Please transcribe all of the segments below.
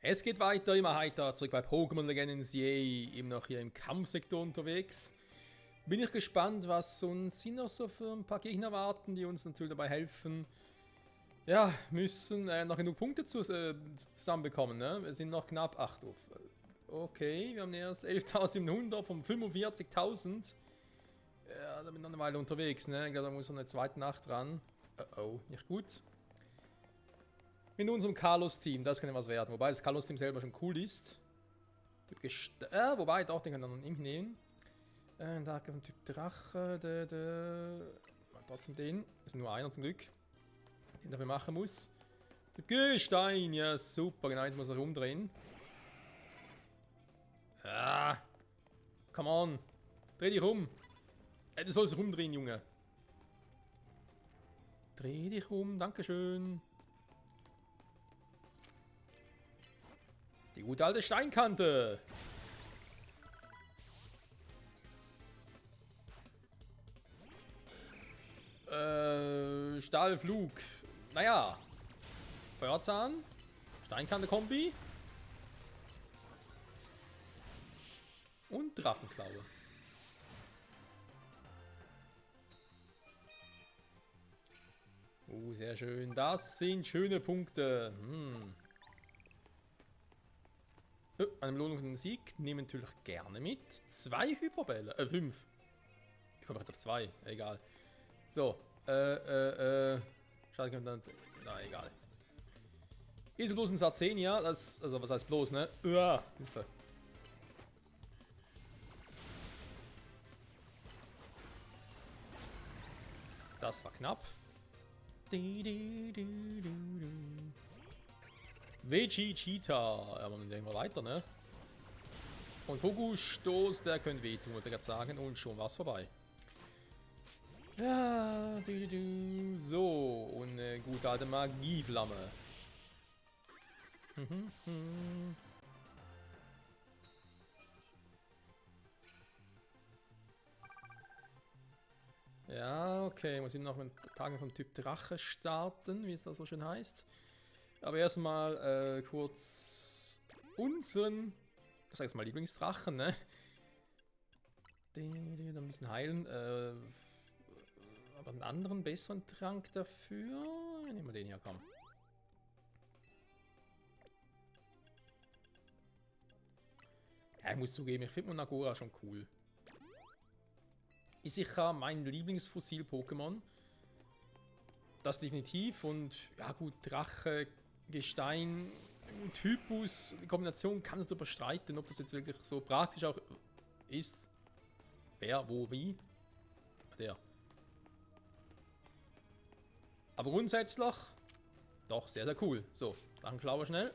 Es geht weiter, immer heiter, zurück bei Pokémon Legends, yay, eben noch hier im Kampfsektor unterwegs. Bin ich gespannt, was uns hier noch so für ein paar Gegner warten, die uns natürlich dabei helfen. Ja, müssen noch genug Punkte zusammenbekommen, ne? Wir sind noch knapp 8 auf. Okay, wir haben erst 11.700 von 45.000. Ja, da bin ich noch eine Weile unterwegs, ne? Ich glaube, da muss noch eine zweite Nacht ran. Oh, nicht gut. Mit unserem Carlos-Team, das kann ja was werden. Wobei das Carlos-Team selber schon cool ist. Wobei, doch, den kann man dann nicht nehmen. Da gibt es einen Typ Drache. Trotzdem den. Das ist nur einer zum Glück. Den dafür machen muss. Typ Gestein, ja super. Genau, jetzt muss er rumdrehen. Ah. Come on. Dreh dich rum. Du sollst rumdrehen, Junge. Dreh dich rum, dankeschön. Die gute alte Steinkante. Stahlflug. Naja. Feuerzahn. Steinkante-Kombi. Und Drachenklaue. Sehr schön. Das sind schöne Punkte. Eine Belohnung für den Sieg. Nehmen natürlich gerne mit. 2 Hyperbälle. 5. Ich komme jetzt auf 2. Egal. So. Schade, dann. Na, egal. Ist bloß ein Sarzenia. Das. Also, was heißt bloß, ne? Hilfe. Das war knapp. Vegeta. Aber dann gehen wir weiter, ne? Und Fokusstoß, der könnte wehtun, würde ich gerade sagen. Und schon war's vorbei. Ja, so. Und eine gute alte Magieflamme. Ja, okay. Muss ich noch mit Tagen vom Typ Drache starten, wie es da so schön heißt. Aber erstmal kurz unseren, ich sag jetzt mal Lieblingsdrachen, ne? Den ein bisschen heilen. Aber einen anderen, besseren Trank dafür. Nehmen wir den hier, komm. Ja, ich muss zugeben, ich finde Monagora schon cool. Ist sicher mein Lieblingsfossil-Pokémon. Das definitiv. Und ja gut, Drache, Gestein, Typus, die Kombination kann es darüber streiten, ob das jetzt wirklich so praktisch auch ist. Wer, wo, wie. Der. Aber grundsätzlich doch sehr, sehr cool. So, dann klauen wir schnell.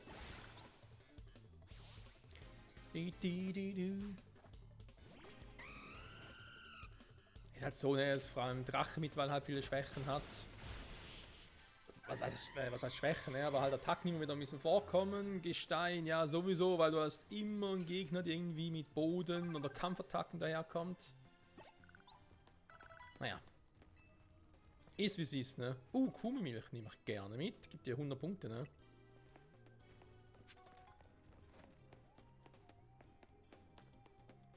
Ist halt so, ne, dass vor allem Drache mit, weil halt viele Schwächen hat. Was heißt Schwächen, ne? Aber halt Attacken immer wieder ein bisschen vorkommen. Gestein, ja, sowieso, weil du hast immer einen Gegner, der irgendwie mit Boden oder Kampfattacken daherkommt. Naja. Ist wie es ist, ne? Kuhmilch nehme ich gerne mit. Gibt dir 100 Punkte, ne?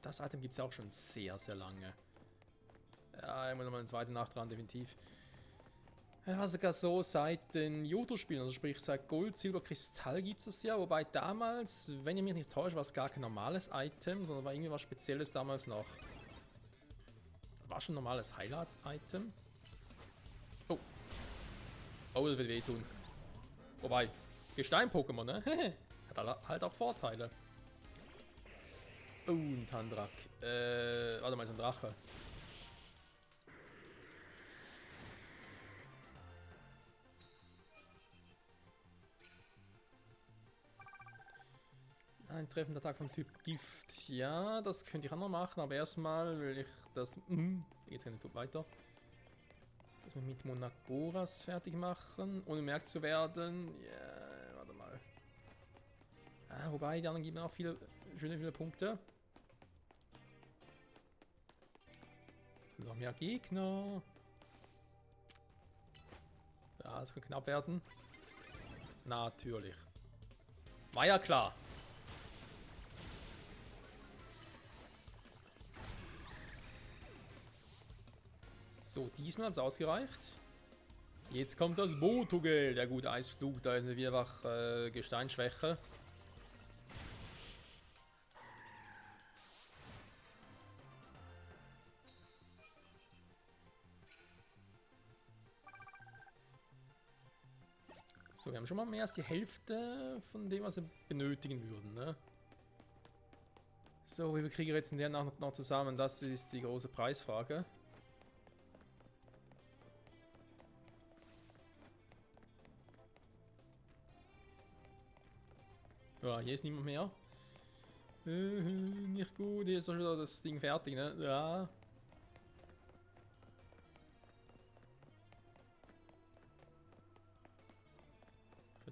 Das Item gibt es ja auch schon sehr, sehr lange. Ja, ich muss nochmal eine zweite Nacht ran, definitiv. Ja, sogar so seit den Johto-Spielen, also sprich seit Gold, Silber, Kristall gibt es das ja. Wobei damals, wenn ich mich nicht täusche, war es gar kein normales Item, sondern war irgendwie was Spezielles damals noch. Das war schon ein normales Highlight-Item. Oh. Oh, das wird wehtun. Wobei, Gestein-Pokémon, ne? Hat halt auch Vorteile. Oh, ein Tandrak. Warte mal, ist ein Drache. Ein treffender Tag vom Typ Gift. Ja, das könnte ich auch noch machen, aber erstmal will ich das. Jetzt kann ich weiter. Das mit Monagoras fertig machen, ohne bemerkt zu werden. Ja, warte mal. Wobei, die anderen geben auch viele Punkte. Noch mehr Gegner. Ja, das kann knapp werden. Natürlich. War ja klar. So, diesmal hat es ausgereicht. Jetzt kommt das Botogel. Der gute Eisflug, da ist eine vierfach Gesteinsschwäche. So, wir haben schon mal mehr als die Hälfte von dem, was wir benötigen würden, ne? So, wie viel kriegen wir jetzt in der Nacht noch zusammen? Das ist die große Preisfrage. Ja, hier ist niemand mehr. Nicht gut, hier ist doch wieder das Ding fertig, ne? Ja.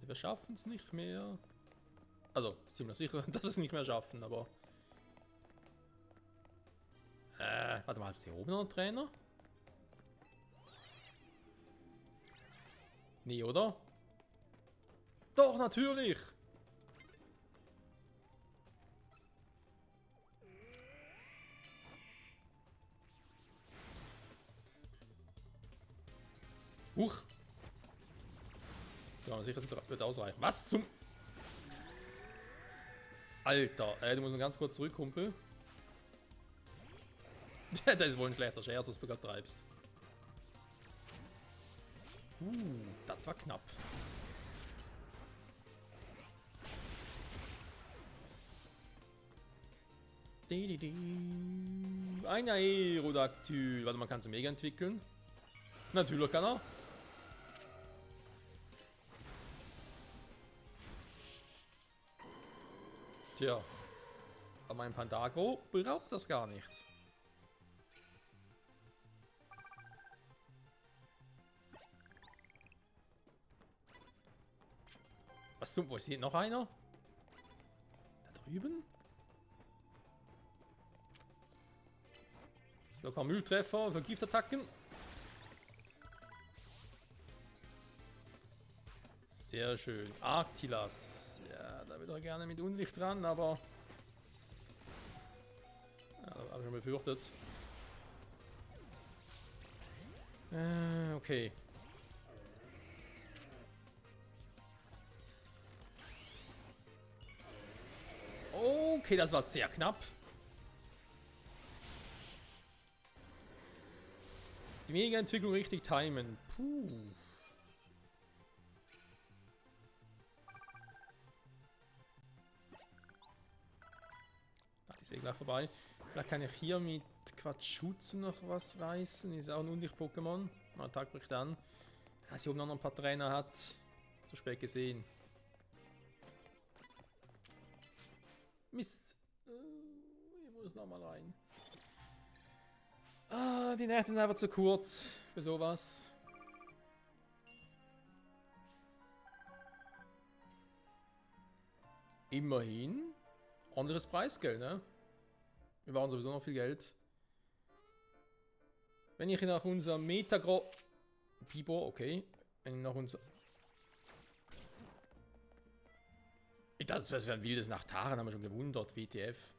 Wir schaffen es nicht mehr. Also, ziemlich sicher, dass wir es nicht mehr schaffen, aber... warte mal, ist hier oben noch ein Trainer? Nee, oder? Doch, natürlich! Huch! Ja, sicher wird ausreichen. Was zum... Alter, du musst mal ganz kurz zurück, Kumpel. Das ist wohl ein schlechter Scherz, was du gerade treibst. Das war knapp. Ein Aerodactyl. Warte, man kann es mega entwickeln. Natürlich kann er. Tja. Aber mein Pandagro braucht das gar nicht. Was zum... Wo ist hier noch einer? Da drüben? So, komm, Mülltreffer für Giftattacken. Sehr schön. Arctilas. Ja, da würde er gerne mit Unlicht dran, aber... Ja, das habe ich schon befürchtet. Okay. Okay, das war sehr knapp. Die Mega-Entwicklung richtig timen. Puh. Ach, die ist eh gleich vorbei. Vielleicht kann ich hier mit Quatschutsu noch was reißen. Ist auch ein Unlicht-Pokémon. Mein Tag bricht an. Dass sie oben noch ein paar Trainer hat. Zu spät gesehen. Mist. Ich muss nochmal rein. Ah, die Nächte sind einfach zu kurz für sowas. Immerhin. Anderes Preisgeld, ne? Wir waren sowieso noch viel Geld. Wenn ich nach unserem Metagro... Bibo, okay. Wenn ich nach unser... Ich dachte, das wäre ein wildes Nachtaren, haben wir schon gewundert, WTF.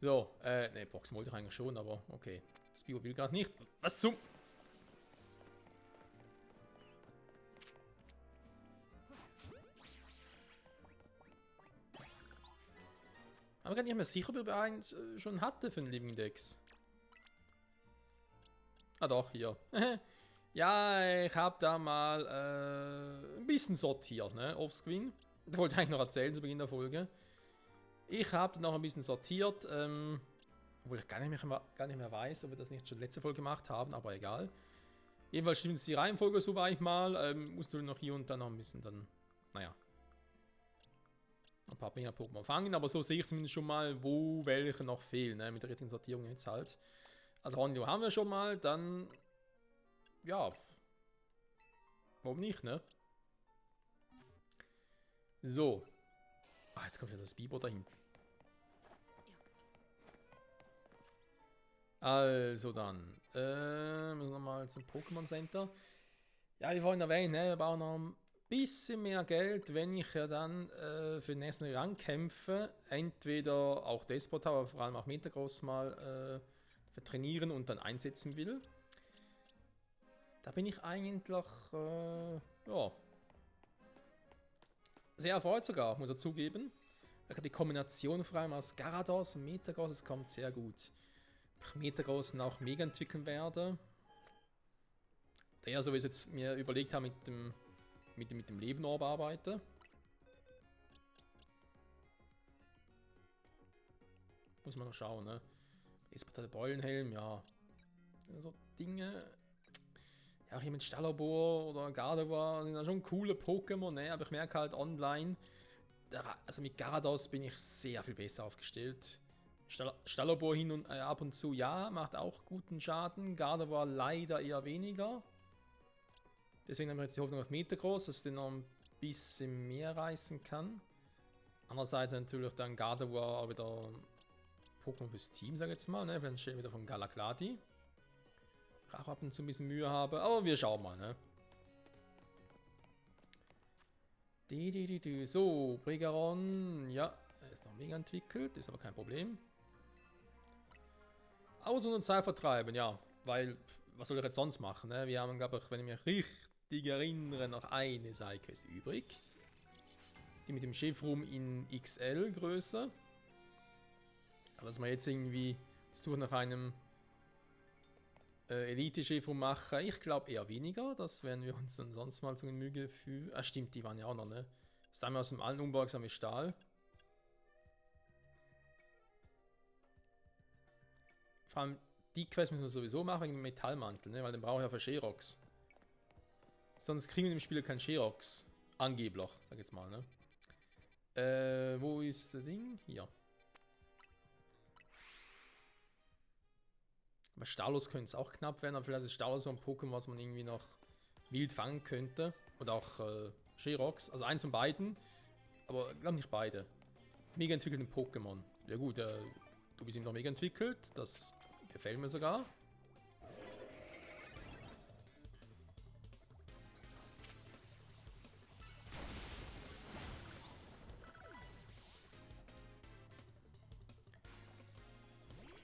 So, ne, Boxen wollte ich eigentlich schon, aber okay. Das Bibo will gerade nicht. Was zum... Aber gar nicht mehr sicher, ob er eins schon hatte für den Living Dex. Ah doch, hier. Ja, ich habe da mal ein bisschen sortiert, ne, offscreen. Das wollte ich eigentlich noch erzählen zu Beginn der Folge. Ich habe noch ein bisschen sortiert, obwohl ich gar nicht mehr weiß, ob wir das nicht schon letzte Folge gemacht haben, aber egal. Jedenfalls stimmt es die Reihenfolge so weit mal. Musst du noch hier und da noch ein bisschen dann, naja, ein paar mehr Pokémon fangen, aber so sehe ich zumindest schon mal, wo welche noch fehlen, ne, mit der richtigen Sortierung jetzt halt. Also Hondio haben wir schon mal, dann, ja, warum nicht, ne? So. Ah, jetzt kommt ja das Biber dahin. Also dann, müssen wir nochmal zum Pokémon Center. Ja, wie vorhin erwähnt, ne, wir brauchen noch ein bisschen mehr Geld, wenn ich ja dann für den nächsten Rang kämpfe. Entweder auch Despot, aber vor allem auch Metagross mal trainieren und dann einsetzen will. Da bin ich eigentlich ja, sehr erfreut sogar, muss ich zugeben. Die Kombination vor allem aus Garados und Metagross, es kommt sehr gut. Ich Metagross auch mega entwickeln werde. Der, so wie ich es jetzt mir überlegt habe, mit dem Lebenorb arbeite. Muss man noch schauen, ne? Ist der Beulenhelm, ja. So Dinge. Ja, auch hier mit Stalobor oder Gardevoir sind ja schon coole Pokémon, ne? Aber ich merke halt online, also mit Garados bin ich sehr viel besser aufgestellt. Stalobor hin und ab und zu, ja, macht auch guten Schaden. Gardevoir leider eher weniger. Deswegen haben wir jetzt die Hoffnung auf Metagross, dass der noch ein bisschen mehr reißen kann. Andererseits natürlich dann Gardevoir auch wieder Pokémon fürs Team, sag ich jetzt mal, ne? Vielleicht steht wieder von Galakladi. Ich auch ab und zu ein bisschen Mühe habe, aber wir schauen mal, ne? So, Brigaron, ja, er ist noch mega entwickelt, ist aber kein Problem. Aus- und Zeit vertreiben, ja, weil, was soll ich jetzt sonst machen, ne? Wir haben, glaube ich, wenn ich mich richtig erinnere, noch eine Sidequest übrig. Die mit dem Schiffrum in XL Größe. Aber dass wir jetzt irgendwie Suche nach einem Elite-Schiffrum machen, ich glaube eher weniger. Das werden wir uns dann sonst mal zu Genüge führen. Ah, stimmt, die waren ja auch noch, ne? Das haben wir aus dem alten unbeugsamen Stahl. Vor allem die Quest müssen wir sowieso machen wegen dem Metallmantel, ne? Weil den brauche ich ja für Sherox. Sonst kriegen wir im Spiel keinen Sherox. Angeblich, sag ich jetzt mal, ne? Wo ist das Ding? Hier. Bei Stalos könnte es auch knapp werden, aber vielleicht ist Stalos so ein Pokémon, was man irgendwie noch wild fangen könnte. Oder auch Sherox, also eins von beiden. Aber ich glaube nicht beide. Mega entwickelte Pokémon. Ja gut, du bist ihm noch mega entwickelt, das gefällt mir sogar.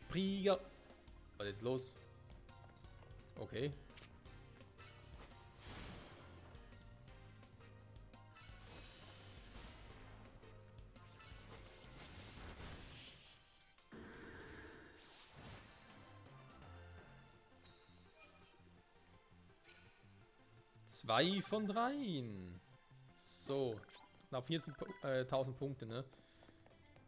Priga. Was ist jetzt los? Okay. Zwei von dreien. So. Knapp 14.000 Punkte, ne?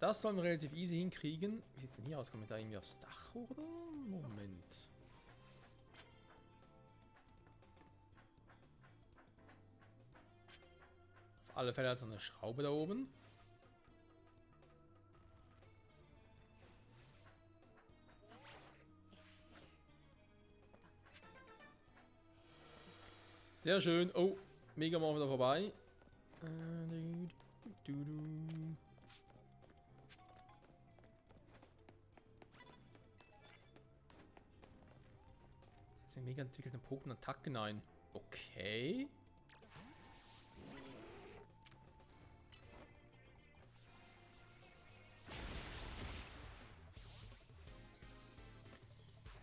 Das sollen wir relativ easy hinkriegen. Wie sieht es denn hier aus? Kommen wir da irgendwie aufs Dach, oder? Moment. Auf alle Fälle hat es eine Schraube da oben. Sehr schön. Oh, Mega mal wieder vorbei. Das sind mega entwickelte Pokémon-Attacken ein. Okay.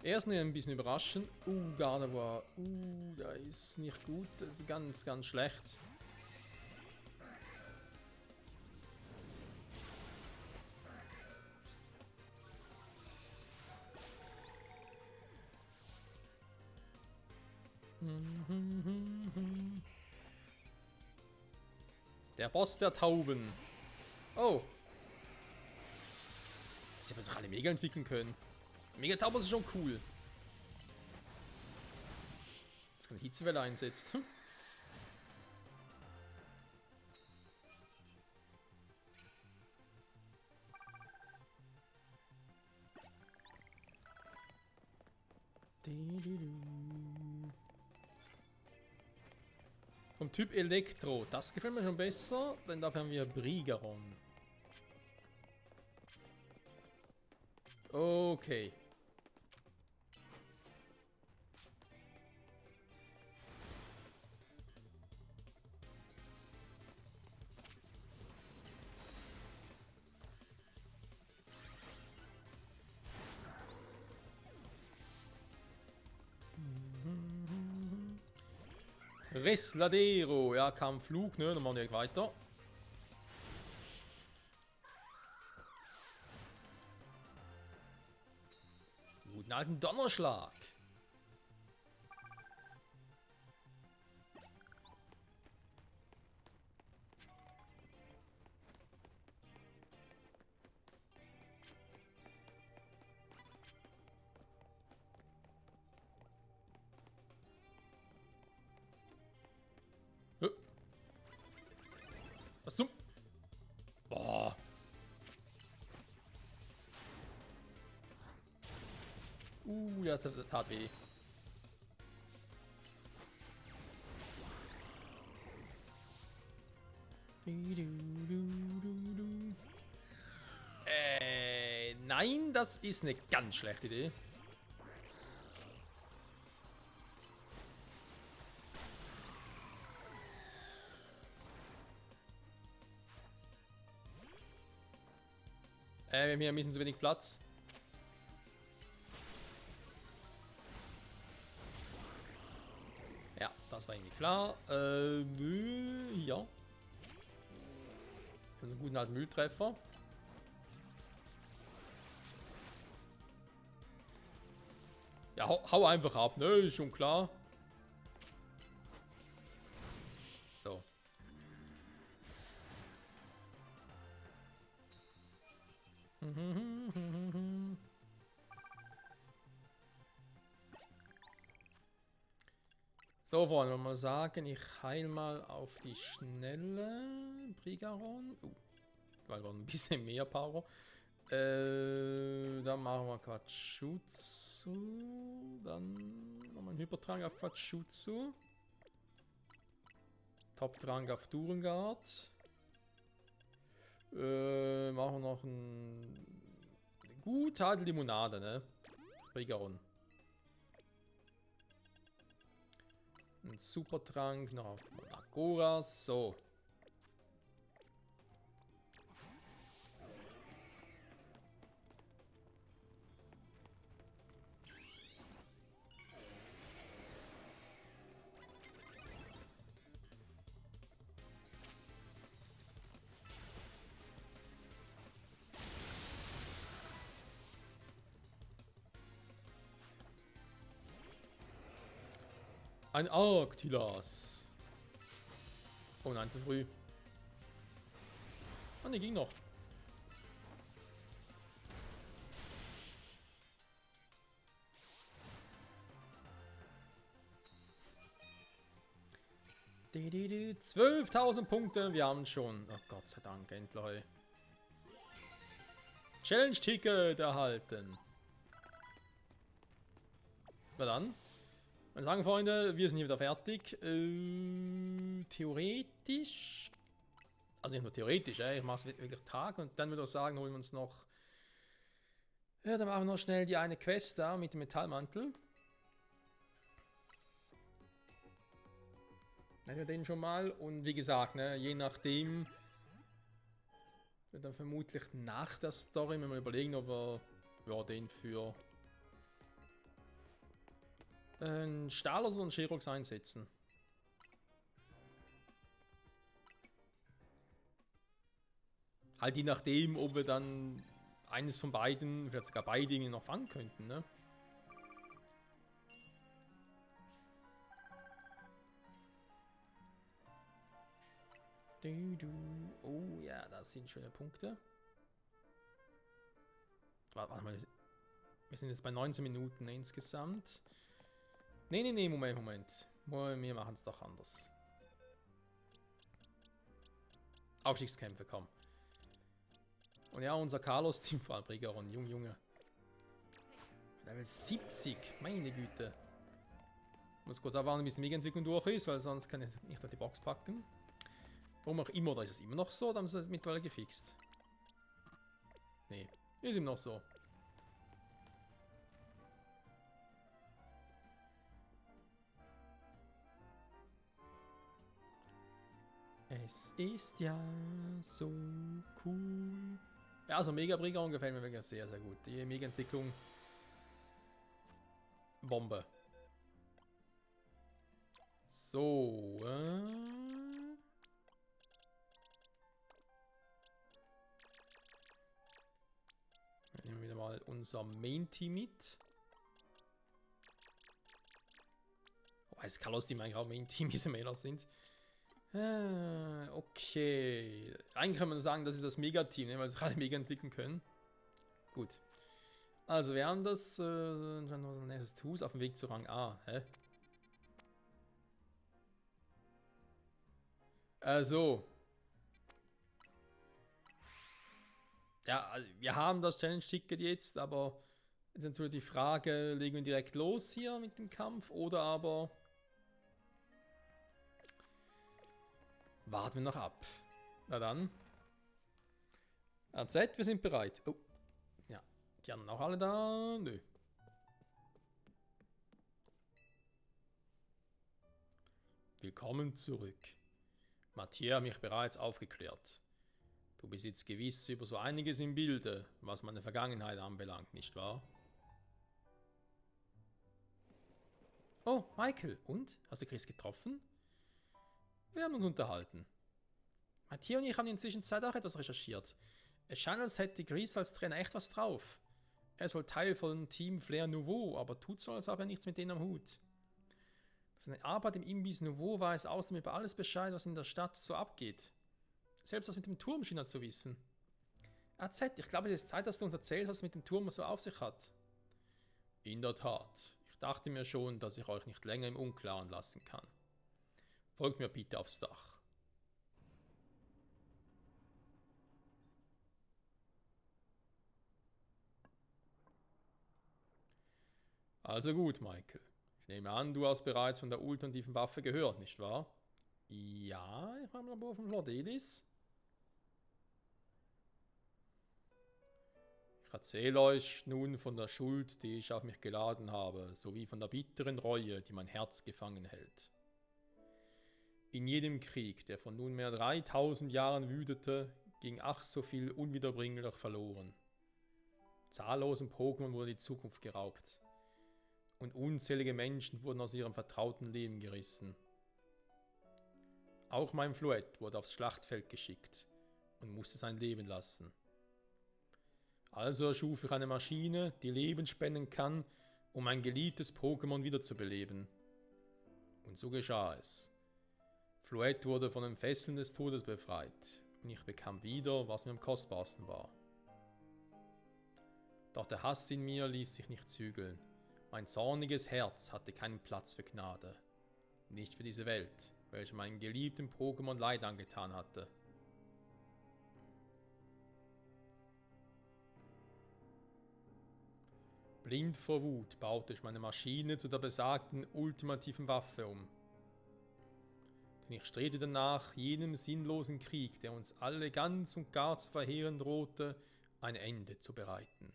Erst nur ein bisschen überraschen. Gardevoir. Da ist nicht gut. Das ist ganz, ganz schlecht. Der Boss der Tauben. Oh. Sie haben sich alle mega entwickeln können. Mega Tauben ist schon cool. Dass keine Hitzewelle einsetzt. Vom Typ Elektro. Das gefällt mir schon besser, denn dafür haben wir Brigaron. Okay. Resladero. Ja, kam Flug, ne? Dann machen wir direkt weiter. Guten alten Donnerschlag. Was zum... Boah. Ja, tat weh. Nein, das ist eine ganz schlechte Idee. Wir haben ein bisschen zu wenig Platz. Ja, das war irgendwie klar. Ja. Einen guten alten Mülltreffer. Ja, hau einfach ab, ne? Ist schon klar. So. So, wollen wir mal sagen, ich heil mal auf die Schnelle. Brigaron. Weil wir ein bisschen mehr Power. Dann machen wir Quatschutsu. Dann nochmal einen Hypertrank auf Quatschutsu. Top-Trank auf Durengard. Machen wir noch ein... Gut, halt Limonade, ne? Brigaron. Ein Supertrank noch auf Agoras. So. Ein Arctilas. Oh nein, zu früh. Ah, ne, ging noch. Die 12.000 Punkte, wir haben schon. Oh Gott sei Dank, endlich. Challenge-Ticket erhalten. Na dann. Meine sagen, Freunde, wir sind hier wieder fertig. Theoretisch. Also nicht nur theoretisch, ich mache es wirklich Tag und dann würde ich sagen, holen wir uns noch. Ja, dann machen wir noch schnell die eine Quest da mit dem Metallmantel. Dann wir den schon mal und wie gesagt, ne, je nachdem. Wird dann vermutlich nach der Story, wenn wir überlegen, ob wir ja, den für einen Stalos oder einen Sherox einsetzen. Halt je nachdem, ob wir dann eines von beiden, vielleicht sogar beide noch fangen könnten, ne? Oh ja, das sind schöne Punkte. Warte mal, wir sind jetzt bei 19 Minuten insgesamt. Nee, Moment. Wir machen es doch anders. Aufstiegskämpfe, komm. Und ja, unser Carlos Teamfall Brigaron, Junge. Level 70, meine Güte. Ich muss kurz abwarten, bis die Mega-Entwicklung durch ist, weil sonst kann ich nicht auf die Box packen. Warum auch immer, da ist es immer noch so, da haben sie das mittlerweile gefixt. Nee, ist immer noch so. Es ist ja so cool. Ja, also Mega-Brigaron gefällt mir wirklich sehr, sehr gut. Die Mega-Entwicklung. Bombe. So. Dann nehmen wir wieder mal unser Main-Team mit. Oh, es kann aus dem eigentlich auch Main-Team diese Mailer sind. Okay. Eigentlich kann man sagen, das ist das Mega-Team, ne, weil sie alle mega entwickeln können. Gut. Also, wir haben das nächstes Tools auf dem Weg zu Rang A. Hä? Also. Ja, wir haben das Challenge-Ticket jetzt, aber jetzt ist natürlich die Frage, legen wir direkt los hier mit dem Kampf oder aber warten wir noch ab. Na dann. RZ, wir sind bereit. Oh. Ja, die anderen auch alle da? Nö. Willkommen zurück. Mathieu hat mich bereits aufgeklärt. Du bist jetzt gewiss über so einiges im Bilde, was meine Vergangenheit anbelangt, nicht wahr? Oh, Michael, und? Hast du Chris getroffen? Wir haben uns unterhalten. Mathieu und ich haben in der Zwischenzeit auch etwas recherchiert. Es scheint, als hätte Chris als Trainer echt was drauf. Er soll Teil von Team Flair Nouveau, aber tut so, als habe er nichts mit denen am Hut. Seine Arbeit im Imbiss Nouveau weiß außerdem über alles Bescheid, was in der Stadt so abgeht. Selbst das mit dem Turm schien er zu wissen. AZ, ich glaube, es ist Zeit, dass du uns erzählst, was es mit dem Turm so auf sich hat. In der Tat. Ich dachte mir schon, dass ich euch nicht länger im Unklaren lassen kann. Folgt mir bitte aufs Dach. Also gut, Michael. Ich nehme an, du hast bereits von der ultimativen Waffe gehört, nicht wahr? Ja, ich war im Labor von Lord Elis. Ich erzähle euch nun von der Schuld, die ich auf mich geladen habe, sowie von der bitteren Reue, die mein Herz gefangen hält. In jedem Krieg, der von nunmehr 3000 Jahren wütete, ging ach so viel unwiederbringlich verloren. Zahllosen Pokémon wurde die Zukunft geraubt. Und unzählige Menschen wurden aus ihrem vertrauten Leben gerissen. Auch mein Fluett wurde aufs Schlachtfeld geschickt und musste sein Leben lassen. Also erschuf ich eine Maschine, die Leben spenden kann, um ein geliebtes Pokémon wiederzubeleben. Und so geschah es. Fluett wurde von den Fesseln des Todes befreit und ich bekam wieder, was mir am kostbarsten war. Doch der Hass in mir ließ sich nicht zügeln. Mein zorniges Herz hatte keinen Platz für Gnade. Nicht für diese Welt, welche meinen geliebten Pokémon Leid angetan hatte. Blind vor Wut baute ich meine Maschine zu der besagten ultimativen Waffe um. Denn ich strebte danach, jenem sinnlosen Krieg, der uns alle ganz und gar zu verheeren drohte, ein Ende zu bereiten.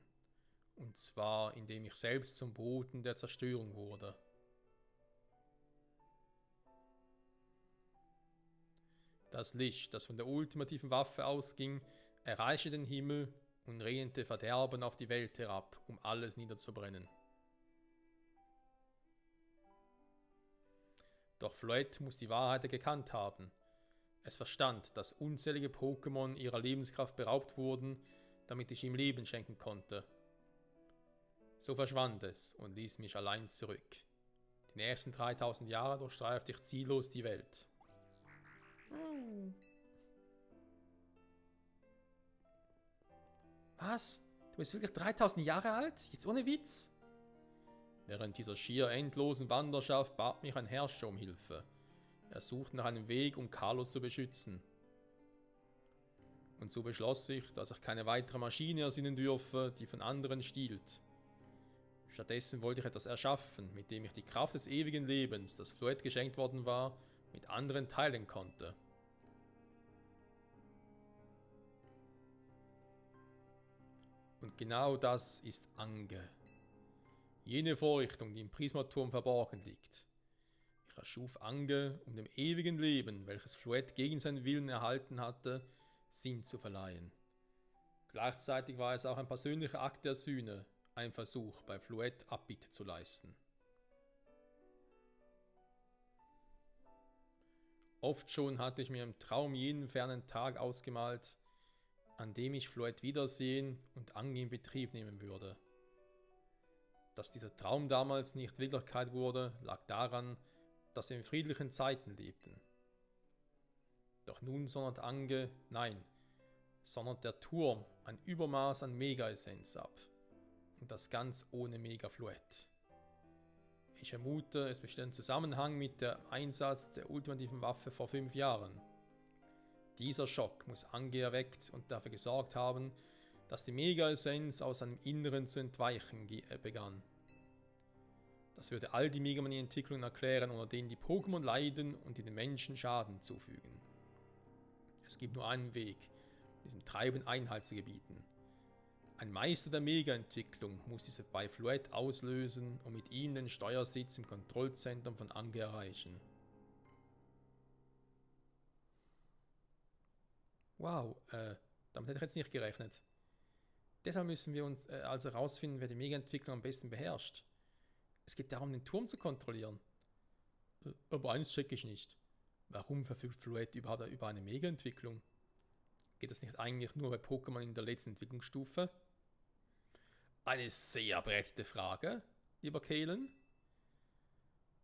Und zwar, indem ich selbst zum Boden der Zerstörung wurde. Das Licht, das von der ultimativen Waffe ausging, erreichte den Himmel und regnete Verderben auf die Welt herab, um alles niederzubrennen. Doch Floette muss die Wahrheit gekannt haben. Es verstand, dass unzählige Pokémon ihrer Lebenskraft beraubt wurden, damit ich ihm Leben schenken konnte. So verschwand es und ließ mich allein zurück. Die nächsten 3000 Jahre durchstreifte ich ziellos die Welt. Was? Du bist wirklich 3000 Jahre alt? Jetzt ohne Witz? Während dieser schier endlosen Wanderschaft bat mich ein Herrscher um Hilfe. Er suchte nach einem Weg, um Carlos zu beschützen. Und so beschloss ich, dass ich keine weitere Maschine ersinnen dürfe, die von anderen stiehlt. Stattdessen wollte ich etwas erschaffen, mit dem ich die Kraft des ewigen Lebens, das Floette geschenkt worden war, mit anderen teilen konnte. Und genau das ist Ange. Jene Vorrichtung, die im Prismaturm verborgen liegt. Ich erschuf Ange, um dem ewigen Leben, welches Floette gegen seinen Willen erhalten hatte, Sinn zu verleihen. Gleichzeitig war es auch ein persönlicher Akt der Sühne, ein Versuch, bei Floette Abbitte zu leisten. Oft schon hatte ich mir im Traum jeden fernen Tag ausgemalt, an dem ich Floyd wiedersehen und Ange in Betrieb nehmen würde. Dass dieser Traum damals nicht Wirklichkeit wurde, lag daran, dass wir in friedlichen Zeiten lebten. Doch nun sondert Ange, nein, sondert der Turm ein Übermaß an Mega-Essenz ab. Und das ganz ohne Mega-Fluid. Ich vermute, es besteht ein Zusammenhang mit dem Einsatz der ultimativen Waffe vor 5 Jahren. Dieser Schock muss Ange erweckt und dafür gesorgt haben, dass die Mega-Essenz aus seinem Inneren zu entweichen begann. Das würde all die Megamanie-Entwicklungen erklären, unter denen die Pokémon leiden und die den Menschen Schaden zufügen. Es gibt nur einen Weg, diesem Treiben Einhalt zu gebieten. Ein Meister der Mega-Entwicklung muss diese bei Floyd auslösen und mit ihm den Steuersitz im Kontrollzentrum von Ange erreichen. Wow, damit hätte ich jetzt nicht gerechnet. Deshalb müssen wir uns also herausfinden, wer die Mega-Entwicklung am besten beherrscht. Es geht darum, den Turm zu kontrollieren. Aber eines checke ich nicht. Warum verfügt Floyd überhaupt über eine Mega-Entwicklung? Geht das nicht eigentlich nur bei Pokémon in der letzten Entwicklungsstufe? Eine sehr berechtigte Frage, lieber Kalen.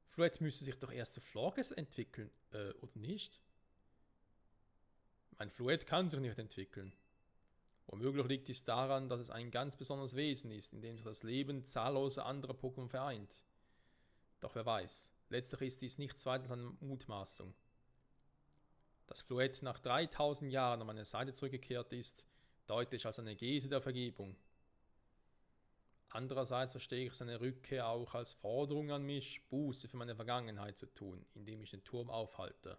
Floyd müsste sich doch erst zu Florges entwickeln, oder nicht? Mein Floyd kann sich nicht entwickeln. Womöglich liegt dies daran, dass es ein ganz besonderes Wesen ist, in dem sich das Leben zahlloser anderer Pokémon vereint. Doch wer weiß, letztlich ist dies nichts weiter als eine Mutmaßung. Dass Floyd nach 3000 Jahren an meine Seite zurückgekehrt ist, deute ich als eine Geste der Vergebung. Andererseits verstehe ich seine Rückkehr auch als Forderung an mich, Buße für meine Vergangenheit zu tun, indem ich den Turm aufhalte.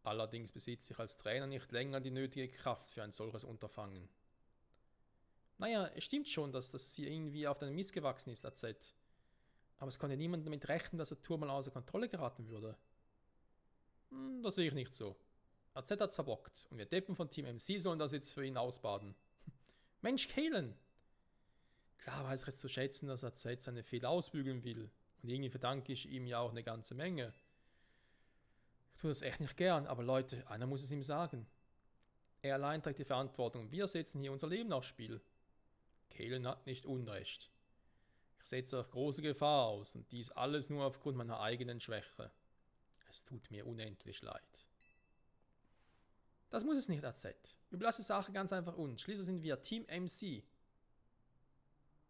Allerdings besitze ich als Trainer nicht länger die nötige Kraft für ein solches Unterfangen. Naja, es stimmt schon, dass das hier irgendwie auf deinen Mist gewachsen ist, AZ. Aber es konnte niemand damit rechnen, dass der Turm mal außer Kontrolle geraten würde. Das sehe ich nicht so. AZ hat zerbockt und wir Deppen von Team MC sollen das jetzt für ihn ausbaden. Mensch, Kalen! Klar weiß ich jetzt zu schätzen, dass AZ seine Fehler ausbügeln will. Und irgendwie verdanke ich ihm ja auch eine ganze Menge. Ich tue das echt nicht gern, aber Leute, einer muss es ihm sagen. Er allein trägt die Verantwortung und wir setzen hier unser Leben aufs Spiel. Kalen hat nicht Unrecht. Ich setze euch große Gefahr aus und dies alles nur aufgrund meiner eigenen Schwäche. Es tut mir unendlich leid. Das muss es nicht, AZ. Überlasse die Sache ganz einfach uns. Schließlich sind wir Team MC.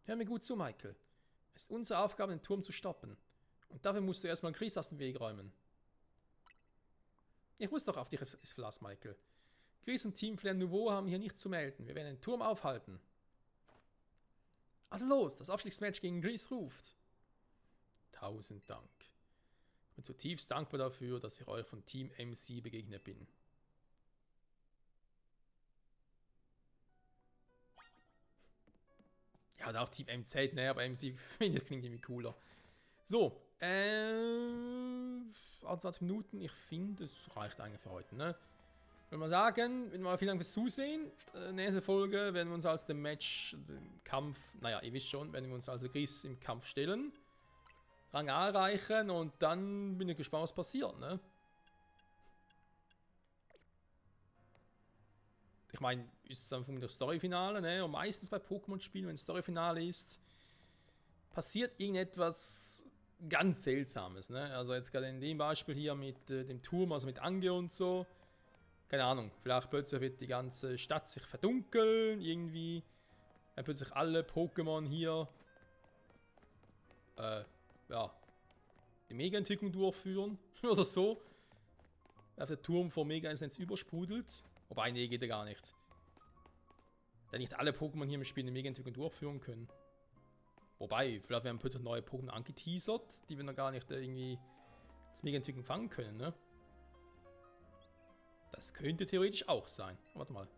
Hör mir gut zu, Michael. Es ist unsere Aufgabe, den Turm zu stoppen. Und dafür musst du erstmal Chris aus dem Weg räumen. Ich muss doch auf dich es verlassen, Michael. Chris und Team Flair Nouveau haben hier nichts zu melden. Wir werden den Turm aufhalten. Also los, das Abstiegsmatch gegen Chris ruft. 1000 Dank. Ich bin zutiefst dankbar dafür, dass ich euch von Team MC begegnet bin. Ja, und auch Team MZ, ne, aber MC finde ich klingt irgendwie cooler. So, 28 Minuten, ich finde, es reicht eigentlich für heute, ne? Ich würde mal sagen, vielen Dank fürs Zusehen. Nächste Folge werden wir uns als den Match, den Kampf, naja, ihr wisst schon, werden wir uns also Chris im Kampf stellen. Rang A erreichen und dann bin ich gespannt, was passiert, ne? Ich meine, ist dann vom Storyfinale, ne? Und meistens bei Pokémon-Spielen, wenn Storyfinale ist, passiert irgendetwas ganz Seltsames, ne? Also jetzt gerade in dem Beispiel hier mit dem Turm, also mit Ange und so. Keine Ahnung, vielleicht plötzlich wird die ganze Stadt sich verdunkeln, irgendwie. Dann plötzlich alle Pokémon hier, ja, die Mega-Entwicklung durchführen oder so. Auf der Turm vor Mega-Essenz übersprudelt. Wobei, nee, geht ja gar nicht. Da nicht alle Pokémon hier im Spiel eine Mega-Entwicklung durchführen können. Wobei, vielleicht werden plötzlich neue Pokémon angeteasert, die wir noch gar nicht irgendwie das Mega-Entwicklung fangen können, ne? Das könnte theoretisch auch sein. Warte mal.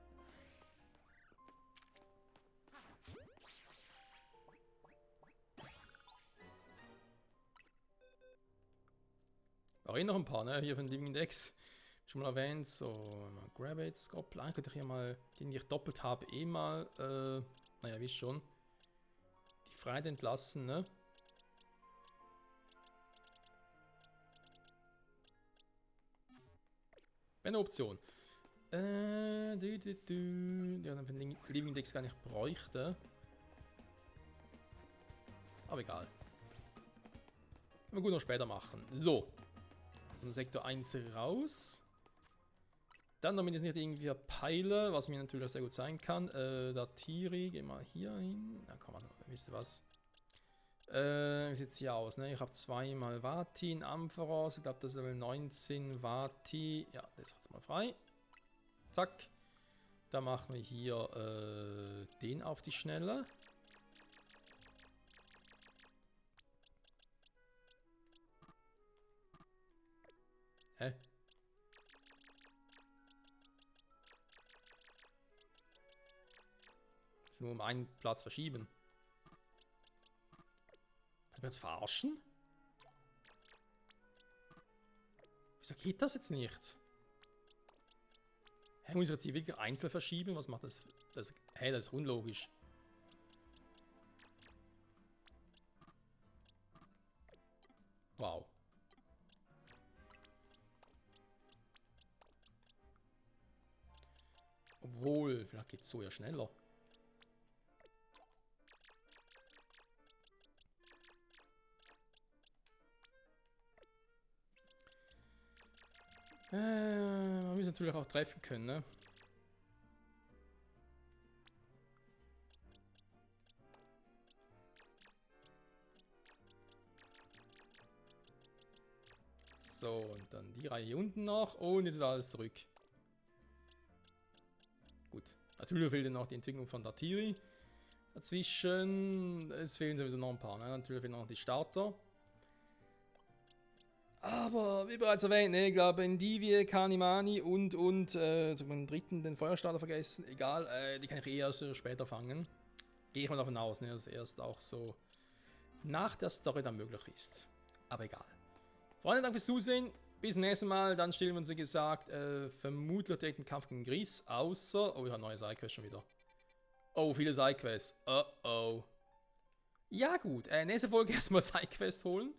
War eh noch ein paar, ne? Hier von Living Index. Schon mal erwähnt. So, Grabbit, Scorpline. Könnte ich hier mal, den ich doppelt habe, eh mal, naja, wisst schon. Die Freiheit entlassen, ne? eine Option. Die man von den Living Decks gar nicht bräuchte. Aber egal. Können wir gut noch später machen. So. Von Sektor 1 raus. Dann, damit ich es nicht irgendwie verpeile, was mir natürlich sehr gut sein kann. Datiri, gehen wir hier hin. Na komm, wisst ihr was? Wie sieht es hier aus? Ne? Ich habe zweimal Vati in Ampharos. Ich glaube, das ist Level 19 Vati. Ja, das ist jetzt mal frei. Zack. Dann machen wir hier den auf die Schnelle. Hä? Das nur um einen Platz verschieben. Wollen wir uns verarschen? Wieso geht das jetzt nicht? Hä, muss ich jetzt hier wirklich einzeln verschieben? Was macht das? Hä, das ist unlogisch. Wow. Obwohl, vielleicht geht es so ja schneller. Man muss natürlich auch treffen können, ne? So, und dann die Reihe hier unten noch und jetzt alles zurück. Gut, natürlich fehlt noch die Entwicklung von Datiri. Dazwischen, es fehlen sowieso noch ein paar, ne? Natürlich fehlen noch die Starter. Aber wie bereits erwähnt, ne, ich glaube Endivie, Kanimani und den dritten, den Feuerstarter vergessen. Egal, die kann ich erst später fangen. Gehe ich mal davon aus, ne, dass es erst auch so nach der Story dann möglich ist. Aber egal. Freunde, danke fürs Zusehen. Bis zum nächsten Mal. Dann stellen wir uns, wie gesagt, vermutlich direkt einen Kampf gegen Gris. Außer. Oh, ich habe neue Sidequests schon wieder. Oh, viele Sidequests. Oh. Ja, gut. Nächste Folge erstmal Sidequests holen.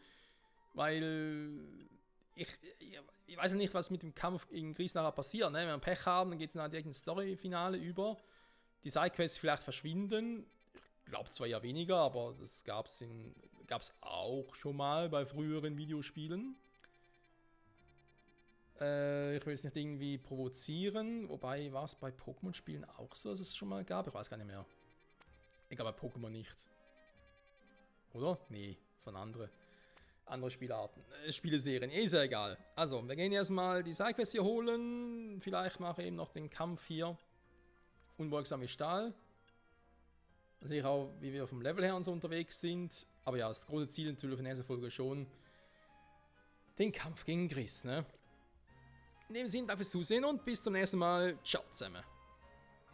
Weil ich weiß ja nicht, was mit dem Kampf gegen Gris nachher passiert. Ne? Wenn wir Pech haben, dann geht es nach direkt ins Story-Finale über. Die Sidequests vielleicht verschwinden. Ich glaube zwar ja weniger, aber das gab es auch schon mal bei früheren Videospielen. Ich will es nicht irgendwie provozieren. Wobei, war es bei Pokémon-Spielen auch so, dass es schon mal gab? Ich weiß gar nicht mehr. Egal, bei Pokémon nicht. Oder? Nee, das waren andere Spielarten, Spieleserien, ist ja egal. Also, wir gehen erstmal die Sidequests hier holen. Vielleicht mache ich eben noch den Kampf hier. Unbeugsame Stahl. Dann sehe ich auch, wie wir vom Level her und so unterwegs sind. Aber ja, das große Ziel natürlich in dieser Folge schon den Kampf gegen Gris, ne? In dem Sinne, danke fürs Zusehen und bis zum nächsten Mal. Ciao zusammen.